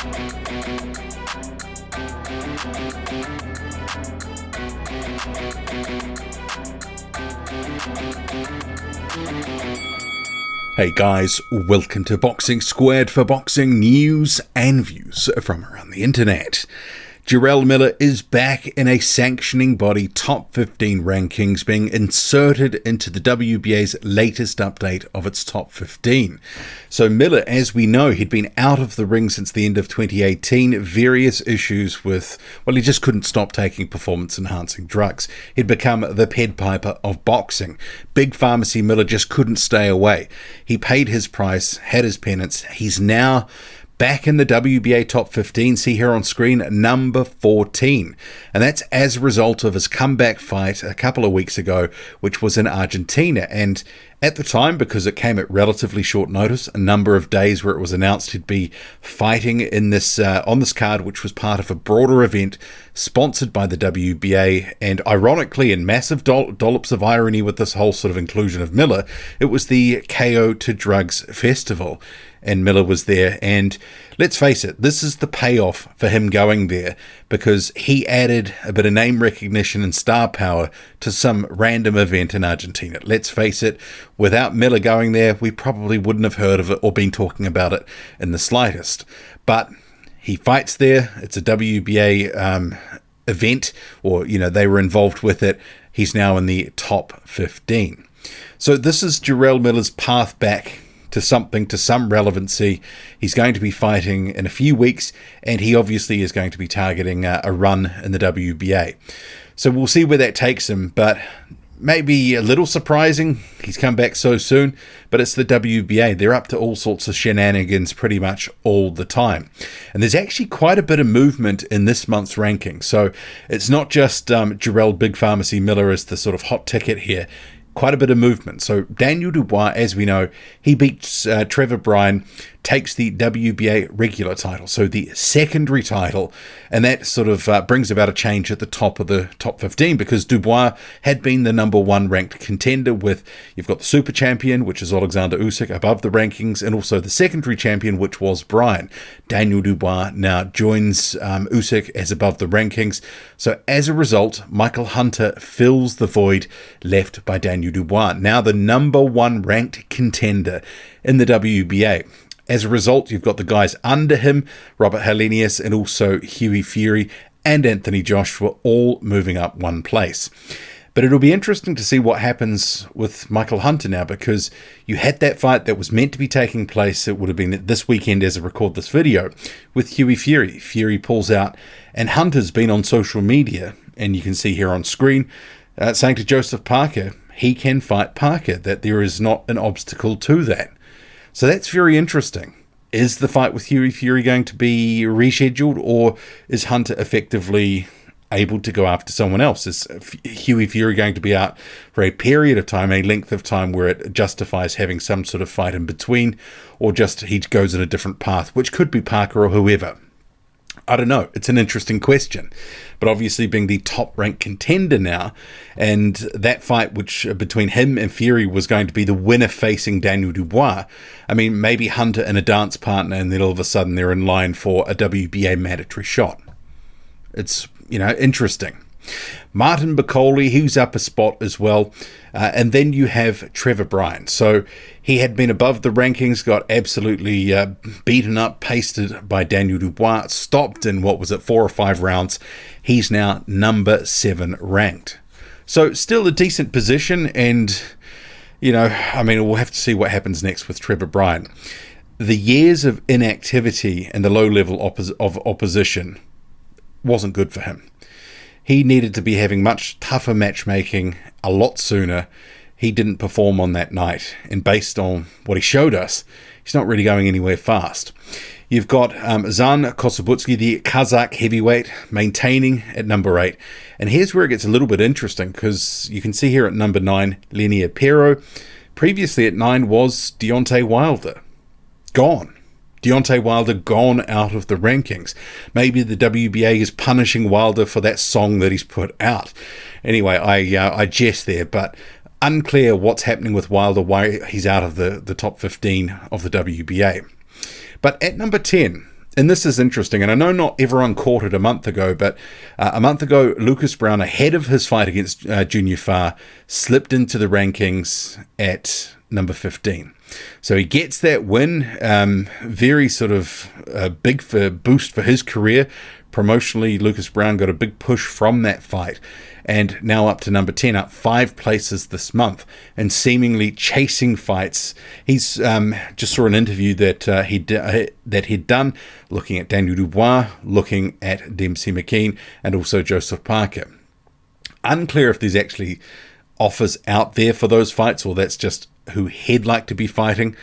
Hey guys, welcome to Boxing Squared for boxing news and views from around the internet. Jarrell Miller is back in a sanctioning body top 15 rankings, being inserted into the WBA's latest update of its top 15. So Miller, as we know, he'd been out of the ring since the end of 2018, various issues with, well, he just couldn't stop taking performance-enhancing drugs. He'd become the Pied Piper of boxing. Big Pharmacy Miller just couldn't stay away. He paid his price, had his penance. He's now back in the WBA top 15, see here on screen, number 14. And that's as a result of his comeback fight a couple of weeks ago, which was in Argentina. And at the time, because it came at relatively short notice, a number of days where it was announced he'd be fighting in this on this card, which was part of a broader event sponsored by the WBA. And ironically, in massive dollops of irony with this whole sort of inclusion of Miller, it was the KO to Drugs Festival. And Miller was there, and let's face it, this is the payoff for him going there, because he added a bit of name recognition and star power to some random event in Argentina. Let's face it, without Miller going there, we probably wouldn't have heard of it or been talking about it in the slightest. But he fights there. It's a WBA event, or, you know, they were involved with it. He's now in the top 15. So this is Jarrell Miller's path back to some relevancy. He's going to be fighting in a few weeks, and he obviously is going to be targeting a run in the WBA. So we'll see where that takes him, but maybe a little surprising he's come back so soon, but it's the WBA. They're up to all sorts of shenanigans pretty much all the time. And there's actually quite a bit of movement in this month's ranking. So it's not just Jarrell Big Pharmacy Miller as the sort of hot ticket here. Quite a bit of movement. So Daniel Dubois, as we know, he beats Trevor Bryan, takes the WBA regular title, so the secondary title, and that sort of brings about a change at the top of the top 15, because Dubois had been the number one ranked contender. With, you've got the super champion, which is Alexander Usyk, above the rankings, and also the secondary champion, which was Bryan. Daniel Dubois now joins Usyk as above the rankings. So as a result, Michael Hunter fills the void left by Daniel Dubois, now the number one ranked contender in the WBA. As a result, you've got the guys under him, Robert Helenius and also Hughie Fury and Anthony Joshua, all moving up one place. But it'll be interesting to see what happens with Michael Hunter now, because you had that fight that was meant to be taking place, it would have been this weekend as I record this video, with Hughie Fury. Fury pulls out, and Hunter's been on social media, and you can see here on screen, saying to Joseph Parker, he can fight Parker, that there is not an obstacle to that. So that's very interesting. Is the fight with Hughie Fury going to be rescheduled, or is Hunter effectively able to go after someone else? Is Hughie Fury going to be out for a period of time, a length of time where it justifies having some sort of fight in between, or just he goes in a different path, which could be Parker or whoever? I don't know. It's an interesting question. But obviously being the top-ranked contender now, and that fight which between him and Fury was going to be the winner facing Daniel Dubois, I mean, maybe Hunter and a dance partner, and then all of a sudden they're in line for a WBA mandatory shot. It's, you know, interesting. Martin Bakole, he's up a spot as well. And then you have Trevor Bryan. So he had been above the rankings, got absolutely beaten up, pasted by Daniel Dubois, stopped in, 4 or 5 rounds. He's now number 7 ranked. So still a decent position, and, you know, I mean, we'll have to see what happens next with Trevor Bryan. The years of inactivity and the low level of opposition wasn't good for him. He needed to be having much tougher matchmaking a lot sooner. He didn't perform on that night, and based on what he showed us, he's not really going anywhere fast. You've got Zan Kosobutsky, the Kazakh heavyweight, maintaining at number 8. And here's where it gets a little bit interesting, because you can see here at number 9, Linia Pero. Previously at 9 was Deontay Wilder. Gone. Deontay Wilder gone out of the rankings. Maybe the WBA is punishing Wilder for that song that he's put out. Anyway, I jest there, but unclear what's happening with Wilder, why he's out of the top 15 of the WBA. But at number 10, And this is interesting, and I know not everyone caught it a month ago, but a month ago, Lucas Browne, ahead of his fight against Junior Fa, slipped into the rankings at number 15. So he gets that win, very sort of big boost for his career. Promotionally, Lucas Browne got a big push from that fight, and now up to number 10, up 5 places this month, and seemingly chasing fights. He's just saw an interview that he'd done, looking at Daniel Dubois, looking at Dempsey McKean, and also Joseph Parker. Unclear if there's actually offers out there for those fights, or that's just who he'd like to be fighting.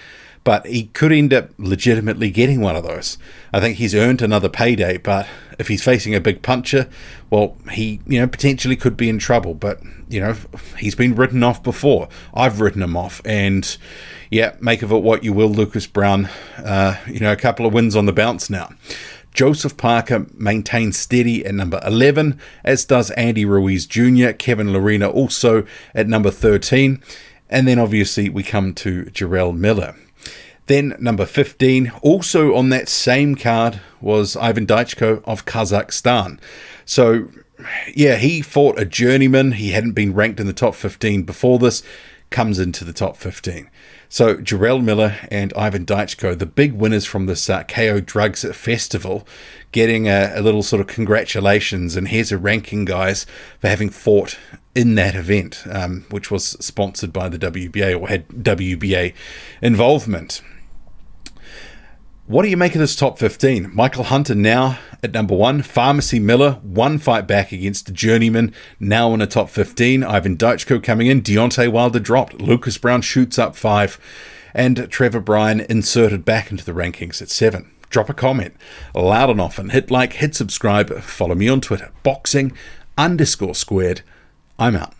But he could end up legitimately getting one of those. I think he's earned another payday, but if he's facing a big puncher, well, he potentially could be in trouble. But he's been written off before. I've written him off, and yeah, make of it what you will. Lucas Browne, a couple of wins on the bounce now. Joseph Parker maintains steady at number 11, as does Andy Ruiz Jr., Kevin Lerena also at number 13. And then obviously we come to Jarrell Miller. Then number 15, also on that same card, was Ivan Dychko of Kazakhstan. So, yeah, he fought a journeyman. He hadn't been ranked in the top 15 before this, comes into the top 15. So Jarrell Miller and Ivan Dychko, the big winners from this KO Drugs Festival, getting a little sort of congratulations, and here's a ranking, guys, for having fought in that event, which was sponsored by the WBA, or had WBA involvement. What do you make of this top 15? Michael Hunter now at number 1. Pharmacy Miller, 1 fight back against Journeyman, now in the top 15. Ivan Dychko coming in. Deontay Wilder dropped. Lucas Browne shoots up 5. And Trevor Bryan inserted back into the rankings at 7. Drop a comment loud and often. Hit like, hit subscribe. Follow me on Twitter. Boxing_squared. I'm out.